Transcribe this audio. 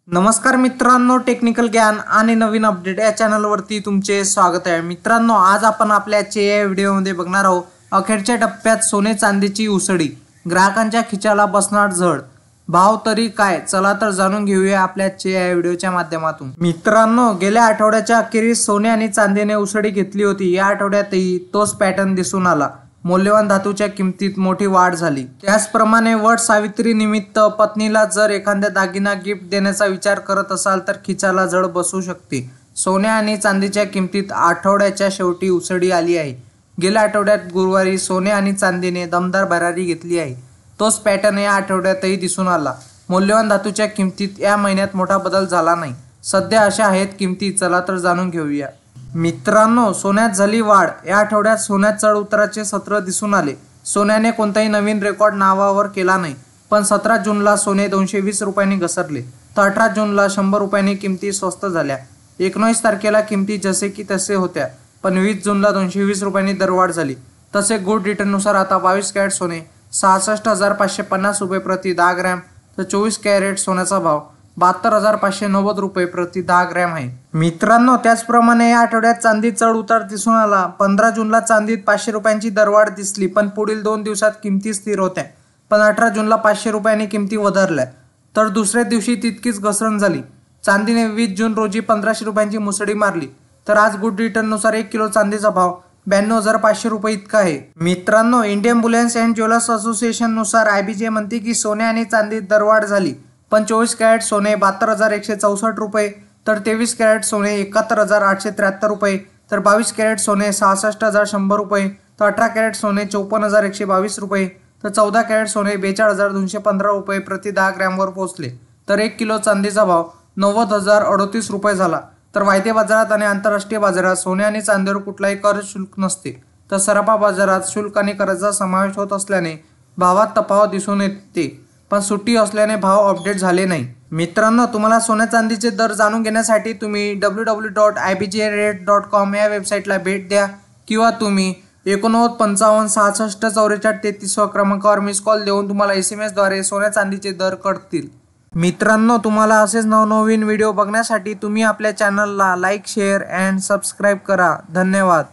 नमस्कार मित्रांनो, टेक्निकल ज्ञान आणि नवीन अपडेट या चॅनलवरती तुमचे स्वागत आहे। मित्रांनो, आज आपण आपल्या या व्हिडिओमध्ये बघणार आहोत अखेरच्या टप्प्यात सोने चांदीची उसळी, ग्राहकांच्या खिशाला बसणार झळ, भाव तरी काय, चला तर जाणून घेऊया आपल्या या व्हिडिओच्या माध्यमातून। मित्रांनो, गेल्या आठवड्याच्या अखेरीस सोने आणि चांदीने उसळी घेतली होती। या आठवड्यातही तोच पॅटर्न दिसून आला। मौल्यवान धातूच्या किमतीत मोठी वाढ झाली। त्याचप्रमाणे वट सावित्री निमित्त पत्नीला जर एखादा दागिना गिफ्ट देण्याचा विचार करत असाल तर खिचाला जड बसू शकते। सोने आणि चांदीच्या किमतीत आठवड्याच्या शेवटी उसळी आली आहे। गेल्या आठवड्यात गुरुवारी सोने आणि चांदीने दमदार भरारी घेतली आहे। तोच पॅटर्न या आठवड्यातही दिसून आला। मौल्यवान धातूच्या किमतीत या महिन्यात मोठा बदल झाला नाही। सध्या अशा आहेत किमती, चला तर जाणून घेऊया। मित्रांनो, सोन्यात झाली वाढ। या आठवड्यात सोन्यात चढ उताराचे सत्र दिसून आले। सोन्याने कोणताही नवीन रेकॉर्ड नावावर केला नाही, पण 17 जूनला सोने 220 रुपयांनी घसरले तर 18 जूनला 100 रुपयांनी किमती स्वस्त झाल्या। 19 तारखेला किमती जसे की तसे होत्या, पण 20 जूनला 220 रुपयांनी दरवाढ झाली। तसे गुड रिटर्ननुसार आता 22 कॅरेट सोने 66,550 रुपये प्रति 10 ग्रॅम तर 24 कॅरेट सोन्याचा भाव 72,590 रुपये प्रति 10 ग्रॅम आहे। मित्रांनो, त्याचप्रमाणे या आठवड्यात चांदीत चढ उतार दिसून आला। 15 जूनला चांदीत 500 रुपयांची दरवाढ दिसली, पण पुढील 2 दिवसात किमती स्थिर होत्या। पण 18 जूनला 500 रुपयांनी किमती वधारल्या, तर दुसऱ्या दिवशी तितकीच घसरण झाली। चांदीने 20 जून रोजी 1500 रुपयांची मुसळी मारली, तर आज गुड रिटर्ननुसार 1 किलो चांदीचा भाव 92,500 रुपये इतका आहे। मित्रांनो, Indian bullions and jewellers association नुसार IBJ म्हणते की सोने आणि चांदीत दरवाढ झाली, पण 24 कॅरेट सोने 72,164 रुपये तर 23 कॅरेट सोने 71,873 रुपये तर 22 कॅरेट सोने 66,100 रुपये तर 18 कॅरेट सोने 54,122 रुपये तर 14 कॅरेट सोने 42,215 रुपये प्रति 10 ग्रॅमवर पोहोचले, तर 1 किलो चांदीचा भाव 90,038 रुपये झाला। तर वायदे बाजारात आणि आंतरराष्ट्रीय बाजारात सोने आणि चांदीवर कुठलाही कर शुल्क नसते, तर सराफा बाजारात शुल्क आणि कराचा समावेश होत असल्याने भावात तफावत दिसून येते, पण सुट्टी असल्याने भाव अपडेट झाले नाही। मित्रांनो, तुम्हाला सोन्या चांदीचे दर जाणून घेण्यासाठी तुम्ही www.ibjrate.com या वेबसाईटला भेट द्या, किंवा तुम्ही 89 55 66 44 33 क्रमांकावर मिस कॉल देऊन तुम्हाला SMS द्वारे सोन्या चांदीचे दर कळतील। मित्रांनो, तुम्हाला असेच नवनवीन व्हिडिओ बघण्यासाठी तुम्ही आपल्या चॅनलला लाईक, शेअर अँड सबस्क्राईब करा। धन्यवाद।